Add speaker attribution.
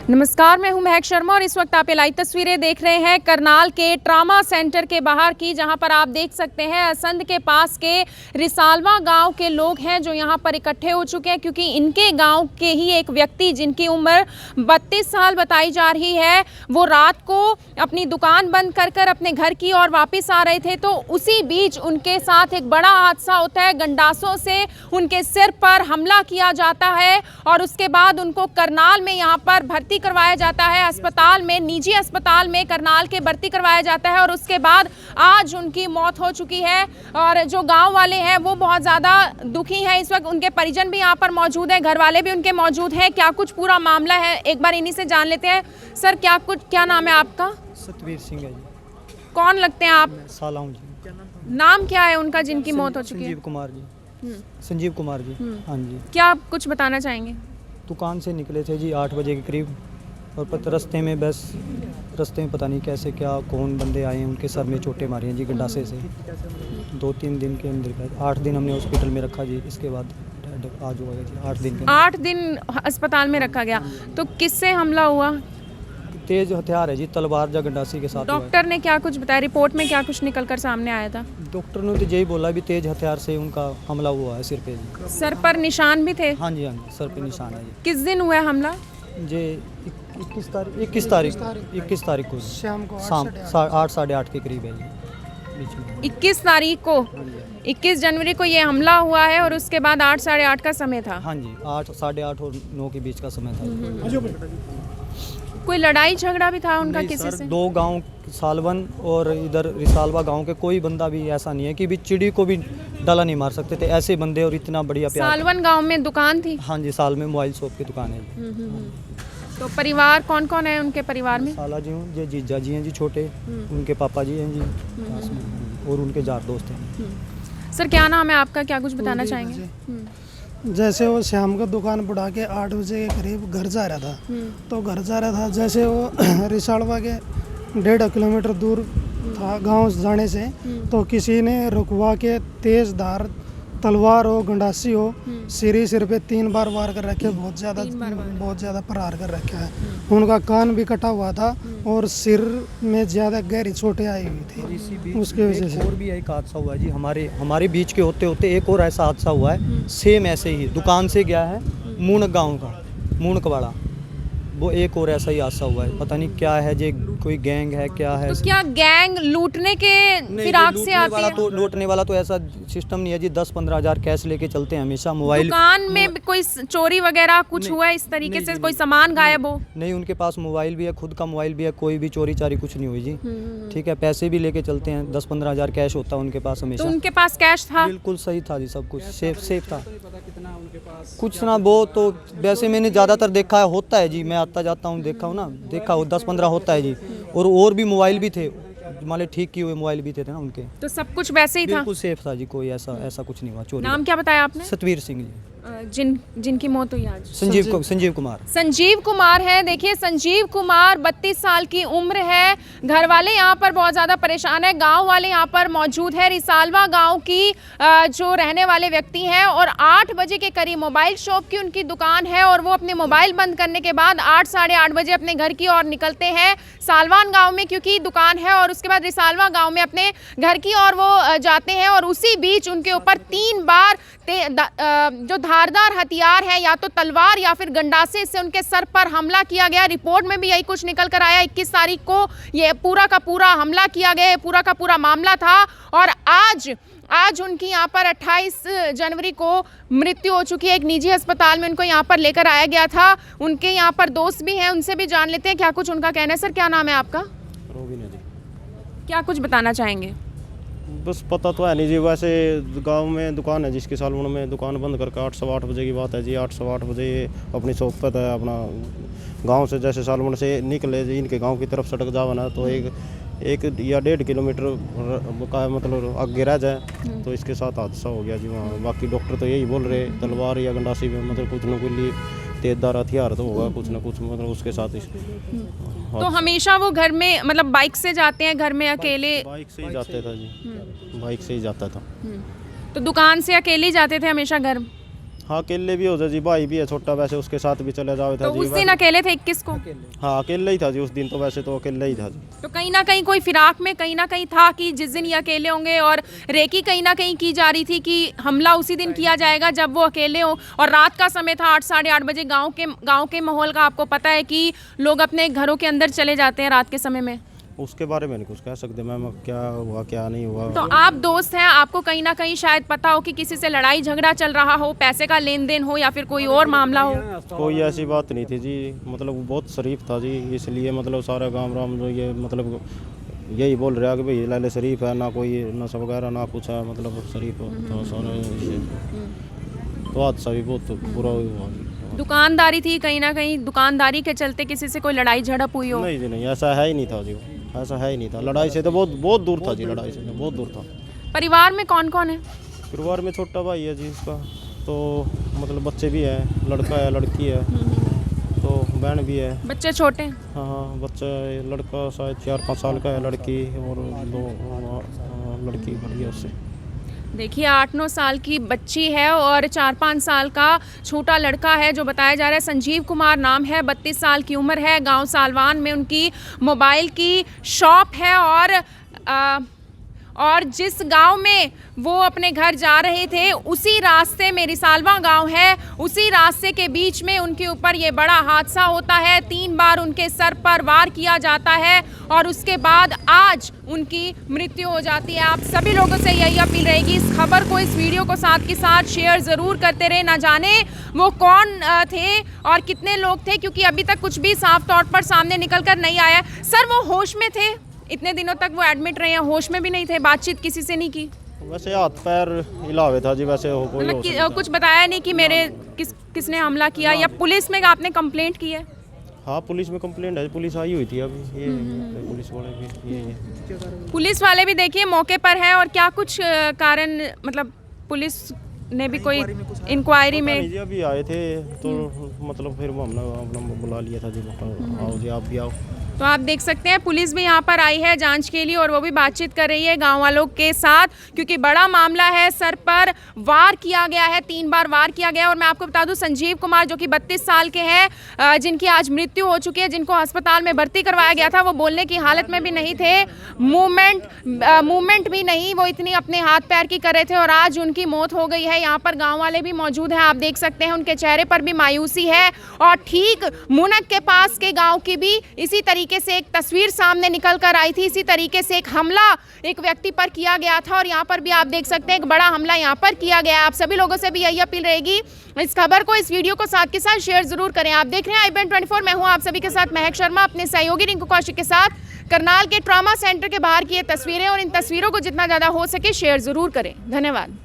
Speaker 1: नमस्कार, मैं हूं महक शर्मा और इस वक्त आप लाइव तस्वीरें देख रहे हैं करनाल के ट्रामा सेंटर के बाहर की, जहां पर आप देख सकते हैं असंध के पास के रिसालवा गांव के लोग हैं जो यहां पर इकट्ठे हो चुके हैं, क्योंकि इनके गांव के ही एक व्यक्ति जिनकी उम्र 32 साल बताई जा रही है, वो रात को अपनी दुकान बंद कर अपने घर की ओर वापस आ रहे थे। तो उसी बीच उनके साथ एक बड़ा हादसा होता है। गंडासों से उनके सिर पर हमला किया जाता है और उसके बाद उनको करनाल में यहाँ पर भर्ती करवाया जाता है, अस्पताल में, निजी अस्पताल में करनाल के भर्ती करवाया जाता है। और उसके बाद आज उनकी मौत हो चुकी है और जो गांव वाले हैं वो बहुत ज़्यादा दुखी हैं। इस वक्त उनके परिजन भी यहाँ पर मौजूद हैं, घर वाले भी उनके मौजूद हैं। क्या कुछ पूरा मामला है, एक बार इन्हीं से जान लेते हैं। सर, क्या नाम है आपका?
Speaker 2: सतवीर सिंह है जी।
Speaker 1: कौन लगते हैं आप?
Speaker 2: साला हूँ जी।
Speaker 1: नाम क्या है उनका जिनकी मौत हो चुकी है?
Speaker 2: संजीव कुमार जी। संजीव कुमार जी। हाँ जी।
Speaker 1: क्या आप कुछ बताना चाहेंगे?
Speaker 2: दुकान से निकले थे जी 8 बजे के करीब और रास्ते में पता नहीं कैसे क्या कौन बंदे आए हैं, उनके सर में चोटें मारी हैं जी गंडासे से। 2-3 दिन के अंदर 8 दिन हमने हॉस्पिटल में रखा जी। इसके बाद आज हुआ जी 8 दिन के
Speaker 1: 8 दिन अस्पताल में रखा गया। तो किससे हमला हुआ?
Speaker 2: तेज हथियार है जी, तलवार या गंडासी के साथ।
Speaker 1: डॉक्टर ने क्या कुछ बताया? रिपोर्ट में क्या कुछ निकल कर सामने आया था?
Speaker 2: डॉक्टर ने तो यही बोला भी तेज हथियार से उनका हमला हुआ है सिर पे जी।
Speaker 1: सर पर निशान भी थे?
Speaker 2: हाँ जी, हाँ जी, सर पे निशान है जी।
Speaker 1: किस दिन हुआ हमला?
Speaker 2: जी 21 तारीख को
Speaker 3: शाम को
Speaker 2: शाम 8 साढ़े 8 के करीब है जी, बीच में।
Speaker 1: 21 तारीख को, 21 जनवरी को ये हमला हुआ है और उसके बाद 8 साढ़े 8 का समय था।
Speaker 2: हाँ जी, 8 साढ़े 8 और 9 के बीच का समय था।
Speaker 1: कोई लड़ाई झगड़ा भी था उनका
Speaker 2: नहीं
Speaker 1: किसी
Speaker 2: सर,
Speaker 1: से?
Speaker 2: 2 गांव सालवन और इधर रिसालवा गांव के कोई बंदा भी ऐसा नहीं है कि भी चिड़ी को भी डाला नहीं मार सकते थे, ऐसे बंदे। और इतना बढ़िया प्यार।
Speaker 1: सालवन गांव में दुकान थी?
Speaker 2: हाँ जी, साल में मोबाइल शॉप की दुकान है जी।
Speaker 1: तो परिवार कौन कौन है उनके परिवार में?
Speaker 2: साला जी हूँ, ये जीजा जी हैं जी छोटे, उनके पापा जी हैं जी पास में, और उनके यार दोस्त हैं।
Speaker 1: सर, क्या नाम है आपका? क्या कुछ बताना चाहेंगे?
Speaker 3: जैसे वो शाम को दुकान बुढ़ा के 8 बजे के करीब घर जा रहा था। तो घर जा रहा था, जैसे वो रिसालवा के 1.5 किलोमीटर दूर था गांव जाने से, तो किसी ने रुकवा के तेज धार तलवार हो, गंडासी हो, सिर पे 3 बार वार कर रखे, बहुत ज़्यादा प्रहार कर रखा है। उनका कान भी कटा हुआ था और सिर में ज़्यादा गहरी चोटें आई हुई थी। उसके वजह से
Speaker 2: और भी एक हादसा हुआ है जी, हमारे बीच के होते होते एक और ऐसा हादसा हुआ है। सेम ऐसे ही दुकान से गया है मूणक गाँव का, मूणकवाड़ा, वो एक और ऐसा ही हादसा हुआ है। पता नहीं क्या है जी, कोई गैंग है क्या है।
Speaker 1: तो क्या गैंग लूटने के फिराक से आती है?
Speaker 2: तो लूटने वाला तो ऐसा सिस्टम नहीं है जी। 10-15 हज़ार कैश लेके चलते हैं हमेशा। मोबाइल
Speaker 1: दुकान में कोई चोरी वगैरह कुछ हुआ है इस तरीके से? कोई सामान गायब हो?
Speaker 2: नहीं, उनके पास मोबाइल भी है, खुद का मोबाइल भी है, कोई भी चोरी चारी कुछ नहीं हुई जी। ठीक है, पैसे भी लेके चलते हैं, 10-15 हज़ार कैश होता है उनके पास हमेशा।
Speaker 1: तो उनके पास कैश था?
Speaker 2: बिल्कुल सही था जी, सब कुछ सेफ था। कुछ ना वो तो वैसे मैंने ज़्यादातर देखा है, होता है जी, मैं आता जाता हूँ, देखा हूँ ना, देखा हो 10-15 होता है जी। और भी मोबाइल भी थे, मान लो ठीक किए हुए मोबाइल भी थे ना उनके।
Speaker 1: तो सब कुछ वैसे ही था?
Speaker 2: बिल्कुल सेफ था जी, कोई ऐसा कुछ नहीं हुआ चोरी।
Speaker 1: नाम क्या बताया आपने?
Speaker 2: सतवीर सिंह जी।
Speaker 1: जिनकी मौत हुई आज?
Speaker 2: संजीव कुमार।
Speaker 1: संजीव कुमार है। देखिए, संजीव कुमार 32 साल की उम्र है। घर वाले यहाँ पर बहुत ज़्यादा परेशान है, गांव वाले यहाँ पर मौजूद है। रिसालवा गांव की जो रहने वाले व्यक्ति हैं और 8 बजे के करीब मोबाइल शॉप की उनकी दुकान है और वो अपने मोबाइल बंद करने के बाद 8 साढ़े 8 बजे अपने घर की ओर निकलते हैं सालवान गाँव में, क्योंकि दुकान है, और उसके बाद रिसालवा गाँव में अपने घर की ओर वो जाते हैं। और उसी बीच उनके ऊपर 3 बार जो धारदार हथियार है, या तो तलवार या फिर गंडासे से उनके सर पर हमला किया गया। रिपोर्ट में भी यही कुछ निकल कर आया। 21 तारीख को ये पूरा का पूरा हमला किया गया, पूरा का पूरा मामला था। और आज उनकी यहाँ पर 28 जनवरी को मृत्यु हो चुकी है। एक निजी अस्पताल में उनको यहाँ पर लेकर आया गया था। उनके यहाँ पर दोस्त भी हैं, उनसे भी जान लेते हैं क्या कुछ उनका कहना है। सर, क्या नाम है आपका?
Speaker 4: रोबिन है जी।
Speaker 1: क्या कुछ बताना चाहेंगे?
Speaker 4: बस पता तो है नहीं जी, वैसे गांव में दुकान है जिसकी सालवन में दुकान बंद करके 8-8 बजे की बात है जी। 8-8 बजे अपनी शॉप पर था, अपना गांव से जैसे सालवन से निकले जी, इनके गांव की तरफ सड़क जावा ना, तो एक या 1.5 किलोमीटर का मतलब आगे रह जाए तो इसके साथ हादसा हो गया जी वहाँ। बाकी डॉक्टर तो यही बोल रहे, तलवार या गंडासी में मतलब कुछ न कुछ तेजदार हथियार तो होगा, कुछ ना कुछ मतलब उसके साथ।
Speaker 1: तो हमेशा वो घर में मतलब बाइक से जाते हैं, घर में अकेले?
Speaker 4: बाइक से ही जाते था जी, बाइक से ही जाता था।
Speaker 1: तो दुकान से अकेले ही जाते थे हमेशा घर?
Speaker 4: हाँ अकेले भी हो जाए जी, भाई भी है छोटा, वैसे उसके साथ भी चले जाओ था
Speaker 1: तो
Speaker 4: जी।
Speaker 1: उस दिन अकेले थे 21 को?
Speaker 4: हाँ अकेले ही था जी उस दिन, तो वैसे तो अकेले ही था जी।
Speaker 1: तो कहीं ना कहीं कोई फिराक में कहीं ना कहीं था कि जिस दिन ये अकेले होंगे, और रेकी कहीं ना कहीं की जा रही थी कि हमला उसी दिन किया जाएगा जब वो अकेले हो। और रात का समय था, 8 साढ़े 8 बजे। गांव के माहौल का आपको पता है कि लोग अपने घरों के अंदर चले जाते हैं रात के समय में।
Speaker 4: उसके बारे में नहीं कुछ कह सकते मैम, क्या हुआ क्या नहीं हुआ।
Speaker 1: तो आप दोस्त हैं, आपको कहीं ना कहीं शायद पता हो कि किसी से लड़ाई झगड़ा चल रहा हो, पैसे का लेन देन हो या फिर कोई और मामला हो।
Speaker 4: कोई ऐसी बात नहीं थी जी, मतलब वो बहुत शरीफ था जी, इसलिए मतलब सारा गाँव राम जो ये मतलब यही बोल रहा है कि भाई लाले शरीफ है, ना कोई नशा वगैरह ना कुछ है, मतलब शरीफ था सारा। तो हादसा भी बहुत बुरा हुआ।
Speaker 1: दुकानदारी थी, कहीं ना कहीं दुकानदारी के चलते किसी से कोई लड़ाई झड़प हुई हो?
Speaker 4: नहीं जी नहीं, ऐसा है ही नहीं था जी, ऐसा है ही नहीं था। लड़ाई से तो बहुत दूर था जी, लड़ाई से तो बहुत दूर था।
Speaker 1: परिवार में कौन कौन है?
Speaker 4: परिवार में छोटा भाई है जी उसका, तो मतलब बच्चे भी हैं, लड़का है लड़की है, तो बहन भी है।
Speaker 1: बच्चे छोटे हैं?
Speaker 4: हाँ बच्चा लड़का शायद 4-5 साल का है, लड़की और 2 लड़की बड़ी है उससे।
Speaker 1: देखिए 8-9 साल की बच्ची है और 4-5 साल का छोटा लड़का है जो बताया जा रहा है। संजीव कुमार नाम है, 32 साल की उम्र है। गांव सालवान में उनकी मोबाइल की शॉप है और जिस गांव में वो अपने घर जा रहे थे उसी रास्ते में रिसालवा गांव है, उसी रास्ते के बीच में उनके ऊपर ये बड़ा हादसा होता है। 3 बार उनके सर पर वार किया जाता है और उसके बाद आज उनकी मृत्यु हो जाती है। आप सभी लोगों से यही अपील रहेगी, इस खबर को, इस वीडियो को साथ के साथ शेयर ज़रूर करते रहे। ना जाने वो कौन थे और कितने लोग थे, क्योंकि अभी तक कुछ भी साफ तौर पर सामने निकल कर नहीं आया। सर वो होश में थे? इतने दिनों तक वो एडमिट रहे हैं, होश में भी नहीं थे? बातचीत किसी से नहीं की?
Speaker 4: वैसे हाथ पैर हिलावे था जी, वैसे हो कोई
Speaker 1: मतलब कुछ बताया नहीं कि मेरे किसने हमला किया, या पुलिस में आपने कंप्लेंट की है?
Speaker 4: हाँ पुलिस में कंप्लेंट है, पुलिस आई हुई थी अभी, ये पुलिस वाले भी ये
Speaker 1: पुलिस वाले भी देखिए मौके पर हैं। और क्या कुछ कारण, मतलब पुलिस ने भी कोई इंक्वायरी में?
Speaker 4: जी अभी आए थे तो मतलब फिर हमने अपना बुला लिया था जी, आओ जी आप भी आओ।
Speaker 1: तो आप देख सकते हैं पुलिस भी यहाँ पर आई है जांच के लिए और वो भी बातचीत कर रही है गांव वालों के साथ, क्योंकि बड़ा मामला है। सर पर वार किया गया है, 3 बार वार किया गया है। और मैं आपको बता दूं संजीव कुमार जो कि 32 साल के हैं, जिनकी आज मृत्यु हो चुकी है, जिनको अस्पताल में भर्ती करवाया गया था, वो बोलने की हालत में भी नहीं थे, मूवमेंट भी नहीं, वो इतनी अपने हाथ पैर की कर रहे थे और आज उनकी मौत हो गई है। यहाँ पर गाँव वाले भी मौजूद हैं, आप देख सकते हैं उनके चेहरे पर भी मायूसी है। और ठीक मुनक के पास के गाँव की भी इसी तरीके से एक तस्वीर सामने निकल कर आई थी। इसी तरीके से एक हमला एक व्यक्ति पर किया गया था और यहाँ पर भी आप देख सकते हैं एक बड़ा हमला यहाँ पर किया गया है। आप सभी लोगों से भी यही अपील रहेगी, इस खबर को, इस वीडियो को साथ के साथ शेयर जरूर करें। आप देख रहे हैं IBN24, मैं हूँ आप सभी के साथ महक शर्मा, अपने सहयोगी रिंकू कौशिक के साथ। करनाल के ट्रॉमा सेंटर के बाहर की ये तस्वीरें, और इन तस्वीरों को जितना ज़्यादा हो सके शेयर जरूर करें। धन्यवाद।